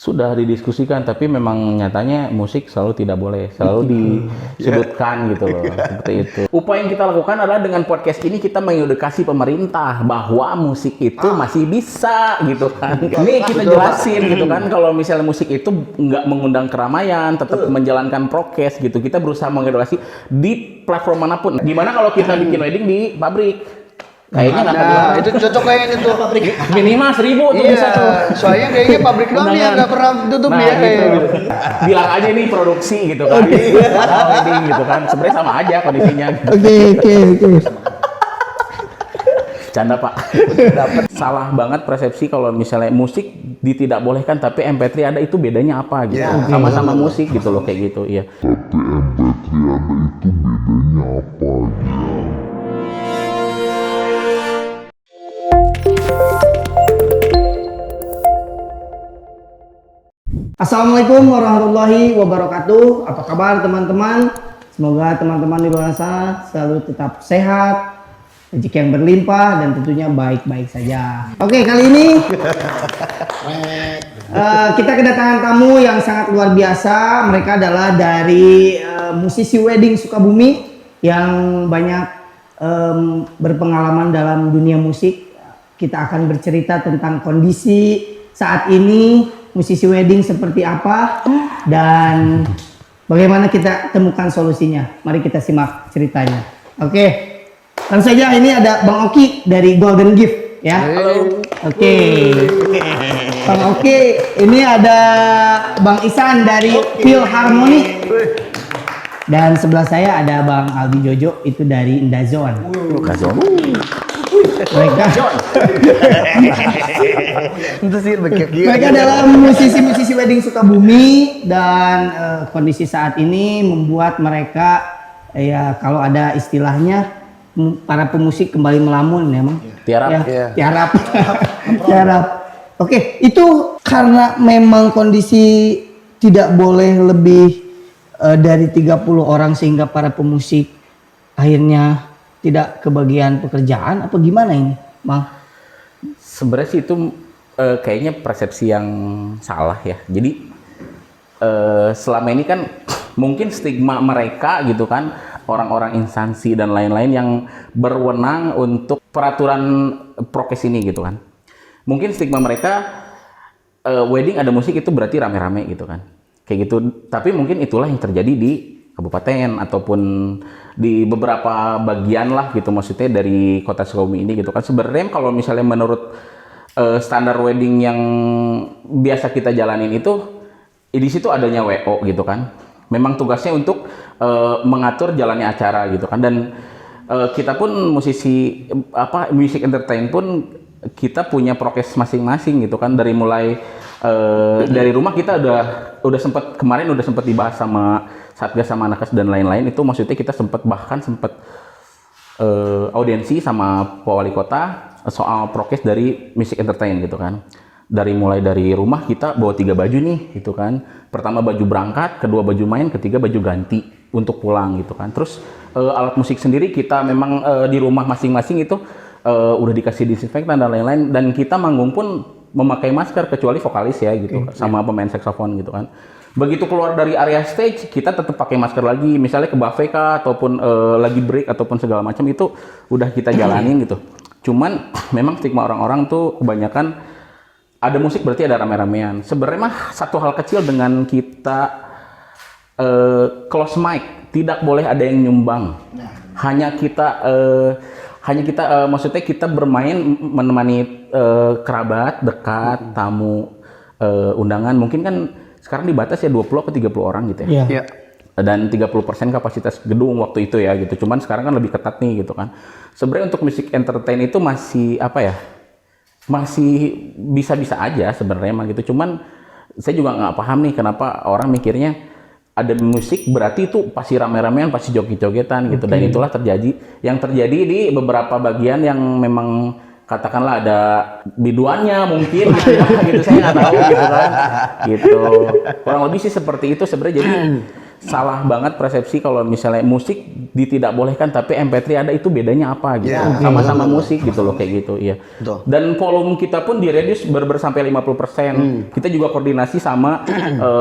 Sudah didiskusikan, tapi memang nyatanya musik selalu tidak boleh, selalu disudutkan gitu loh, seperti itu. Upaya yang kita lakukan adalah dengan podcast ini kita mengedukasi pemerintah bahwa musik itu masih bisa gitu kan. Ini kita jelasin gitu kan, kalau misalnya musik itu nggak mengundang keramaian, tetap menjalankan prokes gitu. Kita berusaha mengedukasi di platform manapun. Gimana kalau kita bikin wedding di pabrik? Kayaknya nggak itu cocok kayaknya itu pabrik minimal 1.000 tuh bisa tuh. Soalnya kayaknya pabrik doang nih nggak pernah tutup dia kayak gitu. Bilang aja nih produksi gitu kan, wedding gitu kan, sebenarnya sama aja kondisinya. Oke. Canda Pak. Salah banget persepsi kalau misalnya musik tidak bolehkan tapi MP3 ada, itu bedanya apa gitu. Sama-sama musik gitu loh kayak gitu ya. Tapi MP3 ada itu bedanya apa gitu. Assalamualaikum warahmatullahi wabarakatuh. Apa kabar teman-teman? Semoga teman-teman di luar sana selalu tetap sehat, rezeki yang berlimpah, dan tentunya baik-baik saja. Oke, kali ini kita kedatangan tamu yang sangat luar biasa. Mereka adalah dari musisi wedding Sukabumi yang banyak berpengalaman dalam dunia musik. Kita akan bercerita tentang kondisi saat ini musisi wedding seperti apa dan bagaimana kita temukan solusinya. Mari kita simak ceritanya. Oke. Langsung saja, ini ada Bang Oki dari Golden Gift ya. Halo. Oke. Bang Oki, ini ada Bang Isan dari Philharmonic. Dan sebelah saya ada Bang Aldi Jojo, itu dari Indazone. Mereka adalah musisi-musisi wedding Sukabumi dan kondisi saat ini membuat mereka ya kalau ada istilahnya para pemusik kembali melamun memang. Tiarap. Oke, itu karena memang kondisi tidak boleh lebih dari 30 orang sehingga para pemusik akhirnya tidak kebagian pekerjaan apa gimana ini, Bang? Sebenarnya sih itu kayaknya persepsi yang salah ya. Jadi selama ini kan mungkin stigma mereka gitu kan, orang-orang instansi dan lain-lain yang berwenang untuk peraturan prokes ini gitu kan. Mungkin stigma mereka wedding ada musik itu berarti rame-rame gitu kan. Kayak gitu. Tapi mungkin itulah yang terjadi di kabupaten ataupun di beberapa bagian lah gitu, maksudnya dari kota Sukabumi ini gitu kan. Sebenarnya kalau misalnya menurut standar wedding yang biasa kita jalanin itu di situ adanya WO gitu kan. Memang tugasnya untuk mengatur jalannya acara gitu kan. Dan kita pun musisi music entertain pun kita punya prokes masing-masing gitu kan. Dari mulai dari rumah kita udah sempat dibahas sama Satgas sama Nakes dan lain-lain, itu maksudnya kita sempat audiensi sama Pak Wali Kota soal prokes dari music entertain gitu kan. Mulai dari rumah kita bawa 3 baju nih gitu kan. Pertama baju berangkat, kedua baju main, ketiga baju ganti untuk pulang gitu kan. Terus alat musik sendiri kita memang di rumah masing-masing itu udah dikasih disinfektan dan lain-lain, dan kita manggung pun memakai masker kecuali vokalis ya gitu, sama pemain saksofon gitu kan. Begitu keluar dari area stage kita tetap pakai masker lagi, misalnya ke buffet kah ataupun lagi break ataupun segala macam itu udah kita jalanin gitu. Cuman memang stigma orang-orang tuh kebanyakan ada musik berarti ada rame-ramean. Sebenarnya mah satu hal kecil dengan kita close mic, tidak boleh ada yang nyumbang. Hanya kita maksudnya kita bermain menemani kerabat dekat, tamu undangan, mungkin kan sekarang dibatas ya 20 atau 30 orang gitu ya. Iya. Dan 30% kapasitas gedung waktu itu ya gitu. Cuman sekarang kan lebih ketat nih gitu kan. Sebenarnya untuk musik entertain itu masih masih bisa-bisa aja sebenarnya mah gitu. Cuman saya juga nggak paham nih kenapa orang mikirnya ada musik berarti itu pasti rame-ramean, pasti joget-jogetan gitu. Dan itulah yang terjadi di beberapa bagian yang memang katakanlah ada biduannya mungkin gitu ya, gitu saya nggak tahu gitu kan, gitu kurang lebih sih seperti itu sebenarnya. Jadi salah banget persepsi kalau misalnya musik ditidakbolehkan tapi MP3 ada, itu bedanya apa gitu. Ya, Sama-sama musik gitu loh kayak gitu, iya. Betul. Dan volume kita pun direduce sampai 50%. Kita juga koordinasi sama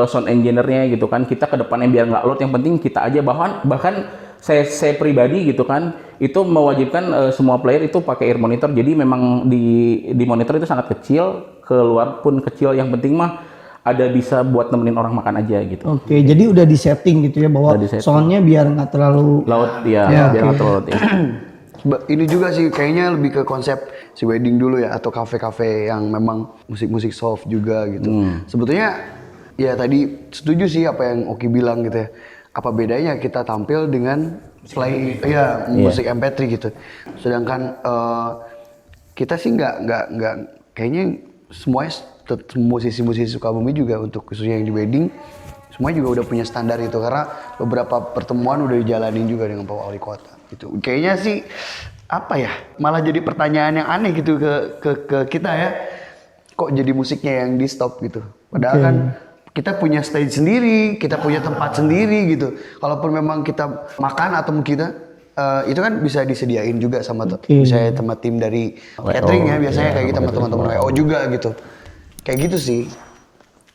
sound engineer-nya gitu kan. Kita ke depannya biar nggak load, yang penting kita aja, bahkan saya pribadi gitu kan, itu mewajibkan semua player itu pakai ear monitor. Jadi memang di monitor itu sangat kecil, keluar pun kecil, yang penting mah ada bisa buat nemenin orang makan aja gitu. Oke, jadi udah di setting gitu ya bahwa Udah di-setting. soundnya biar nggak terlalu Laut ya, biar nggak terlalu laut ya. Ini juga sih kayaknya lebih ke konsep si wedding dulu ya, atau kafe-kafe yang memang musik-musik soft juga gitu. Sebetulnya ya tadi setuju sih apa yang Oki bilang gitu ya. Apa bedanya kita tampil dengan musik MP3 gitu. Sedangkan kita sih nggak kayaknya semuanya musisi-musisi Sukabumi juga untuk khususnya yang di wedding semuanya juga udah punya standar itu, karena beberapa pertemuan udah dijalanin juga dengan Pak Wali Kota gitu. Kayaknya sih apa ya, malah jadi pertanyaan yang aneh gitu ke kita ya, kok jadi musiknya yang di stop gitu, padahal kan kita punya stage sendiri, kita punya tempat sendiri gitu. Kalaupun memang kita makan atau kita itu kan bisa disediain juga sama misalnya sama tim dari catering ya, biasanya kayak gitu sama teman-teman WO juga gitu. Kayak gitu sih.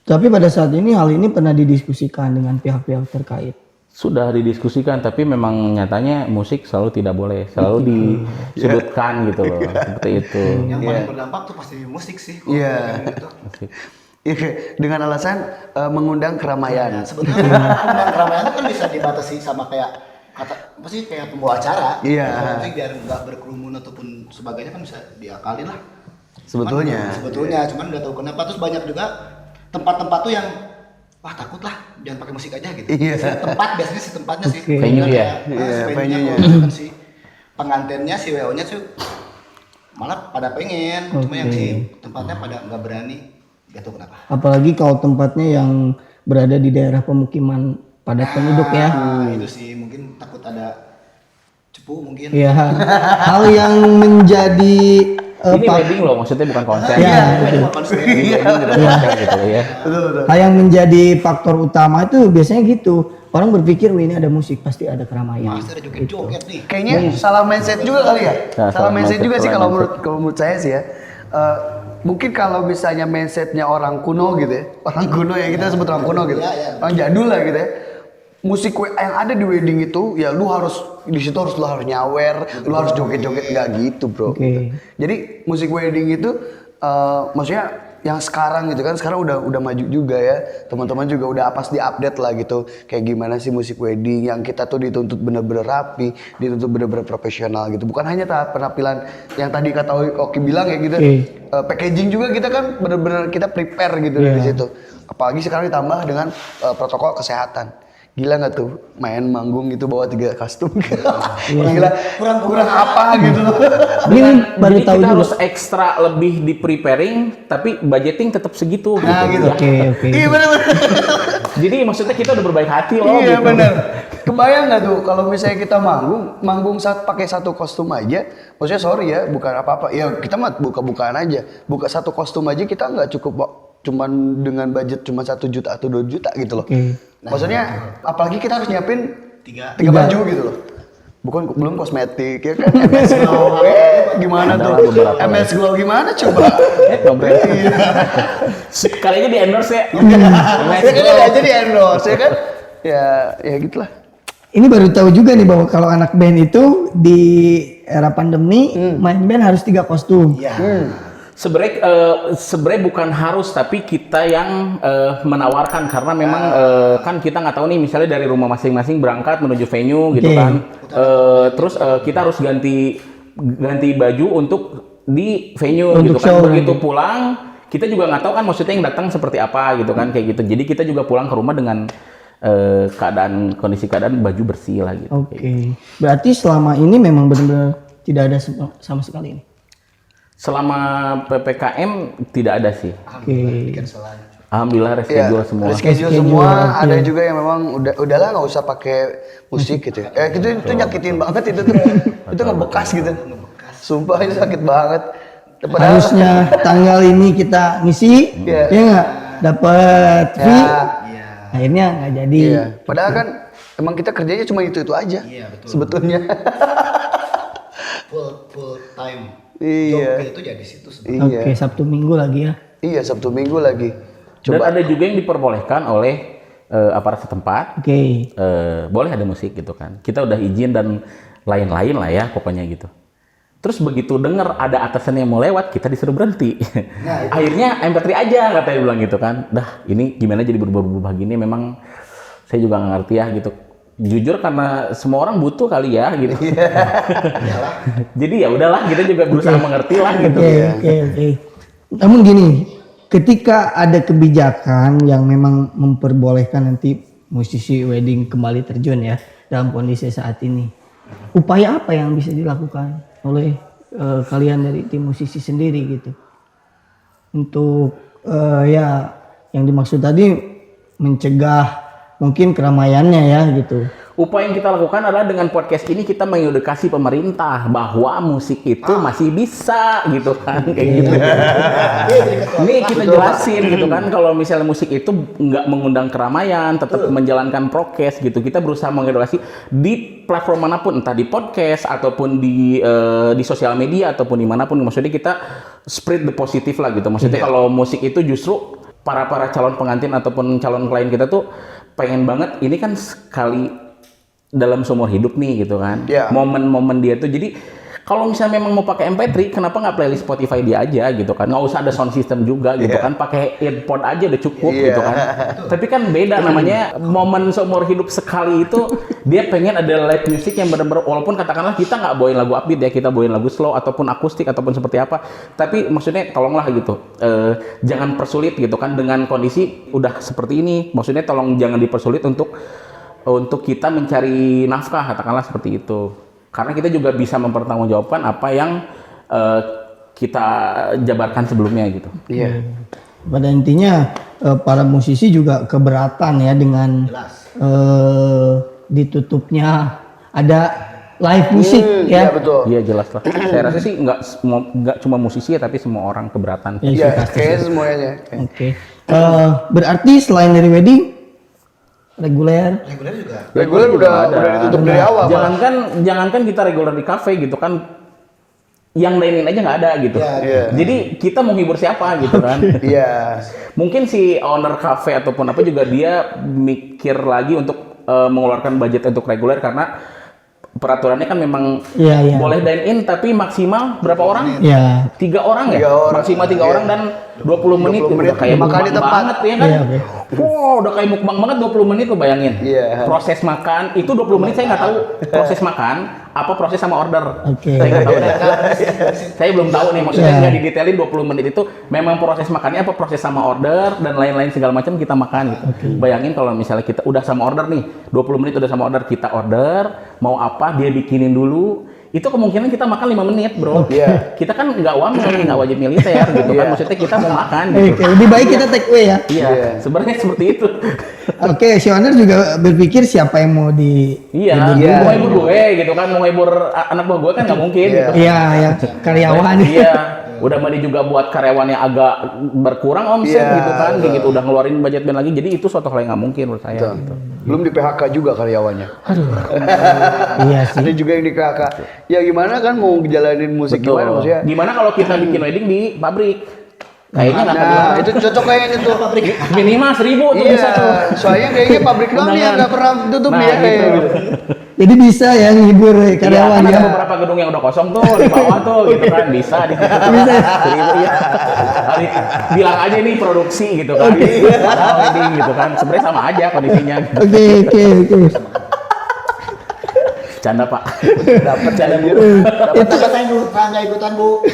Tapi pada saat ini hal ini pernah didiskusikan dengan pihak-pihak terkait. Sudah didiskusikan, tapi memang nyatanya musik selalu tidak boleh, selalu disudutkan gitu loh, seperti itu. Yang paling berdampak tuh pasti musik sih. Iya. Musik. Dengan alasan mengundang keramaian. Sebetulnya pengundang keramaian itu kan bisa dibatasi sama kayak kayak pembawa acara. Iya. Jadi biar nggak berkerumun ataupun sebagainya kan bisa diakalin lah. Sebetulnya. Cuman nggak tahu kenapa. Terus banyak juga tempat-tempat tuh yang wah takut lah, jangan pakai musik aja gitu. Iya. Tempat biasanya si tempatnya sih. Venue ya? Iya, venue-nya. Kan si pengantinnya, si WO-nya tuh malah pada pengen, cuma yang si tempatnya pada nggak berani. Gak tahu kenapa. Apalagi kalau tempatnya yang berada di daerah pemukiman padat penduduk ya. Itu sih mungkin takut ada cepu mungkin. Ya, hal yang menjadi Ini wedding loh, maksudnya bukan konser. Iya, Ini wedding bukan konser gitu loh ya. hal yang menjadi faktor utama itu biasanya gitu. Orang berpikir, wah ini ada musik, pasti ada keramaian. Pasti ada joget-joget nih. Kayaknya salah mindset juga kali ya. Nah, salah mindset juga sih salah kalau mindset. menurut saya sih ya. Mungkin kalau misalnya mindsetnya orang kuno gitu ya, orang kuno ya, kita sebut orang kuno gitu, orang jadul lah gitu ya. Musik yang ada di wedding itu ya lu harus di situ lu harus nyawer, lu harus joget-joget, nggak gitu bro. Jadi musik wedding itu maksudnya yang sekarang gitu kan, sekarang udah maju juga ya, teman-teman juga udah pasti update lah gitu, kayak gimana sih musik wedding yang kita tuh dituntut bener-bener rapi, dituntut bener-bener profesional gitu, bukan hanya penampilan yang tadi kata Oki bilang ya gitu, packaging juga kita kan bener-bener kita prepare gitu dari situ, apalagi sekarang ditambah dengan protokol kesehatan. Gila nggak tuh main manggung gitu bawa 3 kostum. Gila kurang apa gitu loh. Ini baru Jadi tahu kita juga. harus ekstra lebih di preparing, tapi budgeting tetap segitu. Nah gitu. Oke. Iya benar-benar. Jadi maksudnya kita udah berbaik hati loh. Iya gitu. benar. Kebayang nggak tuh kalau misalnya kita manggung pakai 1 kostum aja, maksudnya sorry ya bukan apa-apa. Ya kita mah buka-bukaan aja, buka 1 kostum aja kita nggak cukup cuman dengan budget cuma 1 juta atau 2 juta gitu loh. Maksudnya apalagi kita harus nyiapin 3 baju gitu loh. Belum kosmetik ya kan, MS Glow gimana Ada tuh? lah beberapa MS Glow gimana coba? Kali ini di endorse ya. Ya kan ada aja di endorse ya kan? Ya gitulah. Ini baru tahu juga nih bahwa kalau anak band itu di era pandemi main band harus 3 kostum. Sebenarnya bukan harus, tapi kita yang menawarkan, karena memang kan kita nggak tahu nih, misalnya dari rumah masing-masing berangkat menuju venue gitu kan, terus kita harus ganti baju untuk di venue Untuk gitu kan. show Begitu nanti. pulang kita juga nggak tahu kan maksudnya yang datang seperti apa gitu kan, kayak gitu. Jadi kita juga pulang ke rumah dengan kondisi keadaan baju bersih lah gitu. Oke. Berarti selama ini memang benar-benar tidak ada sama sekali ini. Selama PPKM tidak ada sih. Oke. Alhamdulillah reschedule semua. Reschedule semua, ada juga yang memang udahlah nggak usah pakai musik gitu. Itu nyakitin banget itu tuh. Itu ngebekas gitu. Sumpah itu sakit banget. Padahal Harusnya tanggal ini kita ngisi, ya nggak dapat fee, akhirnya nggak jadi. Iya. Padahal kan emang kita kerjanya cuma itu aja. Iya, betul. Sebetulnya. Full time. Iya. Job itu jadi situ sebenarnya. Oke, Sabtu Minggu lagi ya. Iya, Sabtu Minggu lagi. Dan Coba. ada juga yang diperbolehkan oleh aparat setempat. Oke. Boleh ada musik gitu kan. Kita udah izin dan lain-lain lah ya pokoknya gitu. Terus begitu denger ada atasan yang mau lewat, kita disuruh berhenti. Nah, itu. Akhirnya MP3 aja katanya bilang gitu kan. Dah ini gimana jadi berubah-ubah gini, memang saya juga nggak ngerti ya gitu. Jujur karena semua orang butuh kali ya gitu. Jadi ya udahlah, kita juga berusaha mengerti lah gitu. Oke. Namun gini, ketika ada kebijakan yang memang memperbolehkan nanti musisi wedding kembali terjun ya dalam kondisi saat ini, upaya apa yang bisa dilakukan oleh kalian dari tim musisi sendiri gitu untuk ya yang dimaksud tadi mencegah mungkin keramaiannya ya gitu. Upaya yang kita lakukan adalah dengan podcast ini kita mengedukasi pemerintah bahwa musik itu masih bisa gitu kan, kayak gitu. Ini kita jelasin gitu kan, kalau misalnya musik itu nggak mengundang keramaian, tetap menjalankan prokes gitu. Kita berusaha mengedukasi di platform manapun, entah di podcast ataupun di sosial media ataupun dimanapun. Maksudnya kita spread the positive lah gitu. Maksudnya kalau musik itu justru para calon pengantin ataupun calon klien kita tuh pengen banget, ini kan sekali dalam seumur hidup nih gitu kan. Yeah. Momen-momen dia tuh, jadi kalau misalnya memang mau pakai MP3, kenapa nggak playlist Spotify dia aja gitu kan? Nggak usah ada sound system juga gitu kan, pakai earphone aja udah cukup gitu kan. Tapi kan beda namanya momen seumur hidup sekali itu, dia pengen ada live music yang benar-benar, walaupun katakanlah kita nggak bawain lagu upbeat ya, kita bawain lagu slow ataupun akustik ataupun seperti apa. Tapi maksudnya tolonglah gitu, jangan persulit gitu kan dengan kondisi udah seperti ini. Maksudnya tolong jangan dipersulit untuk kita mencari nafkah, katakanlah seperti itu. Karena kita juga bisa mempertanggungjawabkan apa yang kita jabarkan sebelumnya gitu. Iya. Pada intinya para musisi juga keberatan ya dengan ditutupnya ada live musik Iya ya. betul. Iya jelas lah. Saya rasa sih nggak cuma musisi ya, tapi semua orang keberatan. Ya, Iya, kayaknya semuanya. Oke. Berarti selain dari wedding reguler. Reguler udah ditutup dari awal, Pak. Jangankan kita reguler di kafe gitu kan, yang dine-in aja nggak ada gitu. Iya. Jadi kita mau hibur siapa gitu kan? Iya. Mungkin si owner kafe ataupun apa juga dia mikir lagi untuk mengeluarkan budget untuk reguler, karena peraturannya kan memang Iya. boleh dine-in tapi maksimal berapa orang? Ya. 3 orang ya? 3 orang. Maksimal 3 orang dan 20 menit, 20 menit udah kayak makan di mukbang tempat. banget ya kan? Iya, oke. Wow, udah kayak mukbang banget 20 menit lo bayangin. Iya. Proses makan itu 20 menit, saya nggak tahu proses makan apa proses sama order. Oke. Saya nggak tahu deh. Saya belum tahu nih, maksudnya Iya. nggak didetailin 20 menit itu memang proses makannya apa, proses sama order dan lain-lain segala macam kita makan gitu. Bayangin kalau misalnya kita udah sama order nih, 20 menit udah sama order, kita order mau apa dia bikinin dulu. Itu kemungkinan kita makan 5 menit, bro. Iya. Kita kan nggak WAMI, nggak wajib militer gitu kan. Iya. Maksudnya kita mau makan gitu. Oke, lebih baik kita take away ya. Iya, Iya. sebenarnya seperti itu. Oke, si owner juga berpikir siapa yang mau di Iya, Iya. mau hibur gue gitu kan, mau hibur anak buah gue kan nggak mungkin Iya. gitu. Iya, ya karyawan. Iya, udah mandi juga buat karyawannya agak berkurang omset Iya, gitu kan, kayak betul. gitu udah ngeluarin budget band lagi, jadi itu suatu hal yang nggak mungkin menurut saya gitu. Belum di PHK juga karyawannya. Iya sih. Ada juga yang di PHK. Ya gimana kan mau ngejalanin musik gimana maksudnya? Gimana kalau kita bikin wedding di pabrik? Kayaknya nggak akan Nah, dilarang. itu cocok kayaknya tuh. Minimal 1000 tuh bisa tuh. Iya, soalnya kayaknya pabrik doang nih yang nggak pernah tutup Nah, nih ya kayak gitu. gitu. Jadi bisa ya ngibur Iya, karyawan kan ya. ada beberapa gedung yang udah kosong tuh di bawah tuh gitu kan, bisa di situ. Bisa. 1000 ya. Bilang aja nih produksi gitu kan. Padahal wedding gitu kan. Sebenarnya sama aja kondisinya. Oke. Canda, Pak. Dapat Canda, Bu. Tanya ikutan Bu.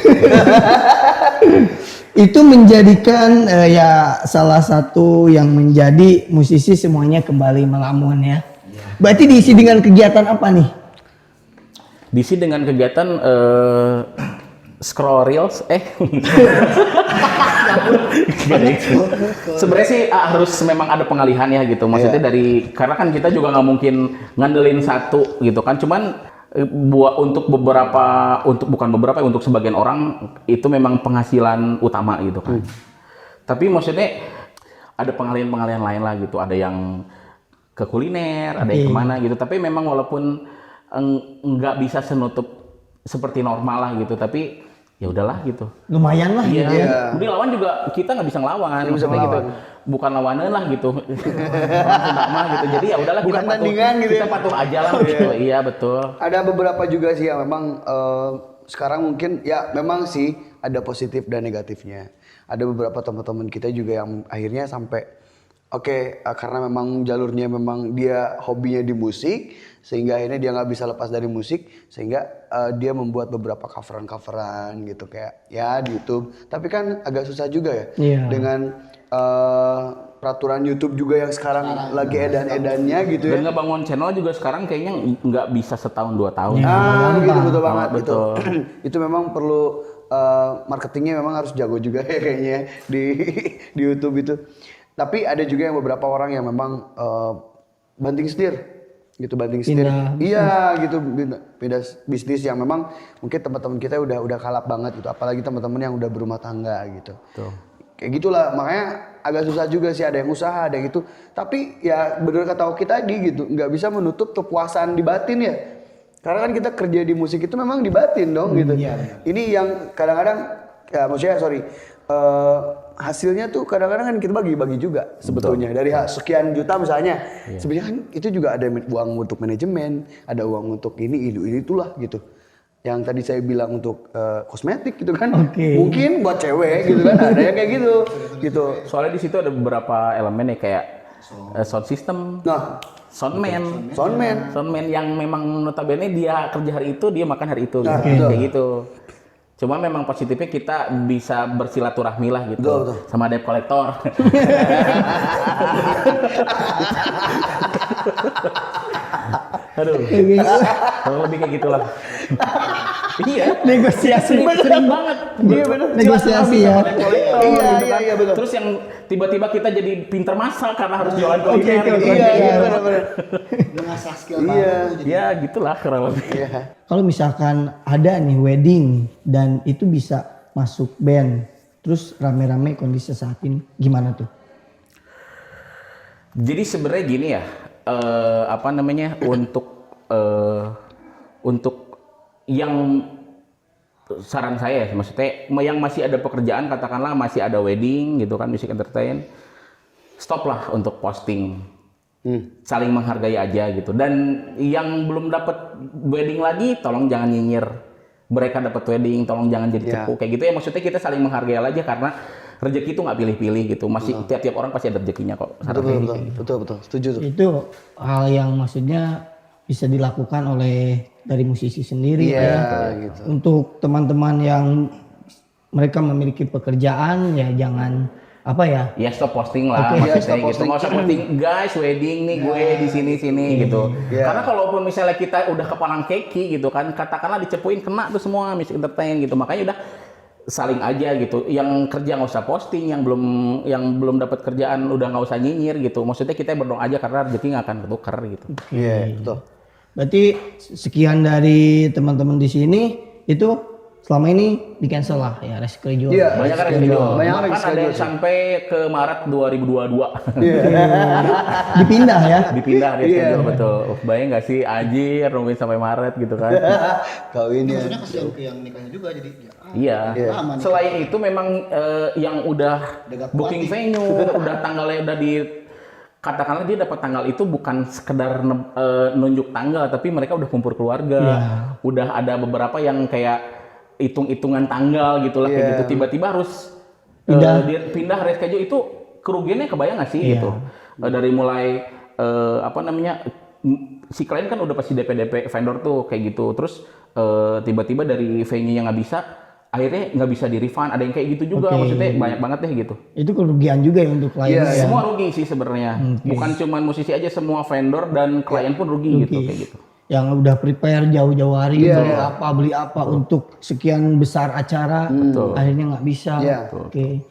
Itu menjadikan ya salah satu yang menjadi musisi semuanya kembali melamun ya. Berarti diisi dengan kegiatan apa nih? Diisi dengan kegiatan scroll reels, sebenarnya sih harus memang ada pengalihan ya gitu, maksudnya dari, karena kan kita juga nggak mungkin ngandelin satu gitu kan, cuman buat untuk untuk sebagian orang itu memang penghasilan utama gitu kan. Tapi maksudnya ada pengalihan-pengalihan lain lah gitu. Ada yang ke kuliner, ada yang kemana gitu. Tapi memang walaupun nggak bisa senutup seperti normal lah gitu, tapi ya udahlah gitu. Lumayan lah Iya. gitu ya. Kemudian lawan juga kita nggak bisa ngelawan, maksudnya gitu. Bukan lawanan lah gitu. Orang mah gitu. Jadi ya udahlah Bukan kita patuh, tandingan gitu ya. kita patuh aja lah gitu. Iya betul. Ada beberapa juga sih yang memang sekarang mungkin ya memang sih ada positif dan negatifnya. Ada beberapa teman-teman kita juga yang akhirnya sampai karena memang jalurnya memang dia hobinya di musik, sehingga akhirnya dia nggak bisa lepas dari musik, sehingga dia membuat beberapa coveran gitu kayak ya di YouTube. Tapi kan agak susah juga ya dengan peraturan YouTube juga yang sekarang lagi edan-edannya gitu ya. Dan ngebangun channel juga sekarang kayaknya nggak bisa setahun 2 tahun. Gitu betul banget gitu. Betul. Itu memang perlu marketingnya memang harus jago juga ya kayaknya di YouTube itu. Tapi ada juga yang beberapa orang yang memang banting setir gitu, banting setir. Iya gitu, beda bisnis yang memang mungkin teman-teman kita udah kalap banget gitu, apalagi teman-teman yang udah berumah tangga gitu. Tuh. Kayak gitulah, makanya agak susah juga sih, ada yang usaha, ada yang itu. Tapi ya bener kata Oki tadi gitu, nggak bisa menutup kepuasan di batin ya. Karena kan kita kerja di musik itu memang di batin dong gitu. Ini yang kadang-kadang, ya maksudnya hasilnya tuh kadang-kadang kan kita bagi-bagi juga sebetulnya. Dari sekian juta misalnya, sebenarnya kan itu juga ada uang untuk manajemen, ada uang untuk ini itulah gitu. Yang tadi saya bilang untuk kosmetik gitu kan, mungkin buat cewek gitu kan, ada yang kayak gitu. Soalnya di situ ada beberapa elemen ya kayak sound system, soundman yang memang notabene dia kerja hari itu, dia makan hari itu, gitu. Kayak gitu. Cuma memang positifnya kita bisa bersilaturahmi lah gitu, sama debt collector. Aduh, kurang lebih kayak gitulah. Iya, Negosiasi. sering banget. Iya benar. Negosiasi ya. Iya betul. Terus yang tiba-tiba kita jadi pinter masak karena harus jualan kuliner. Iya benar. Mengasah skill baru. Ya gitulah kurang lebih. Kalau misalkan ada nih wedding dan itu bisa masuk band, terus rame-rame kondisi saat ini gimana tuh? Jadi sebenarnya gini ya, untuk yang saran saya maksudnya yang masih ada pekerjaan, katakanlah masih ada wedding gitu kan, music entertain, stop lah untuk posting. Saling menghargai aja gitu. Dan yang belum dapat wedding lagi, tolong jangan nyinyir. Mereka dapat wedding, tolong jangan jadi cepu kayak gitu ya. Maksudnya kita saling menghargai aja karena rezeki itu nggak pilih-pilih gitu. Masih tiap-tiap orang pasti ada rezekinya kok. Betul. Setuju tuh. Itu hal yang maksudnya bisa dilakukan oleh dari musisi sendiri gitu. Untuk teman-teman yang mereka memiliki pekerjaan ya jangan Ya stop posting lah, maksudnya gitu. Nggak usah posting, guys wedding nih gue di sini gitu. Karena kalaupun misalnya kita udah kepalang keki gitu kan, katakanlah dicepuin kena tuh semua music entertain gitu. Makanya udah saling aja gitu. Yang kerja nggak usah posting, yang belum dapat kerjaan udah nggak usah nyinyir gitu. Maksudnya kita berdoa aja karena rezeki nggak akan ketukar gitu. Iya betul. Berarti sekian dari teman-teman di sini itu selama ini di cancel lah ya reschedule. Iya, Banyak kan reschedule. Banyak Bahkan ada yang sampai ke Maret 2022. Dipindah ya. Dipindah reschedule betul. Bayang nggak sih anjir nungguin sampai Maret gitu kan. Kawin ya. Maksudnya kasihan ke yang nikahnya juga jadi. Iya. Lama nih. Selain itu memang yang udah Udah booking venue, udah tanggalnya udah di katakanlah dia dapat tanggal itu bukan sekedar nunjuk tanggal, tapi mereka udah kumpul keluarga. Udah ada beberapa yang kayak hitung-hitungan tanggal gitulah kayak gitu. Tiba-tiba harus pindah reschedule, itu kerugiannya kebayang nggak sih gitu. Dari mulai si klien kan udah pasti DP vendor tuh kayak gitu. Terus tiba-tiba dari venue yang nggak bisa, akhirnya nggak bisa di refund. Ada yang kayak gitu juga, maksudnya banyak banget deh gitu. Itu kerugian juga ya untuk klien. Semua rugi sih sebenarnya. Bukan cuma musisi aja, semua vendor dan klien pun rugi gitu kayak gitu. Yang udah prepare jauh-jauh hari beli apa untuk sekian besar acara, akhirnya nggak bisa. Oke.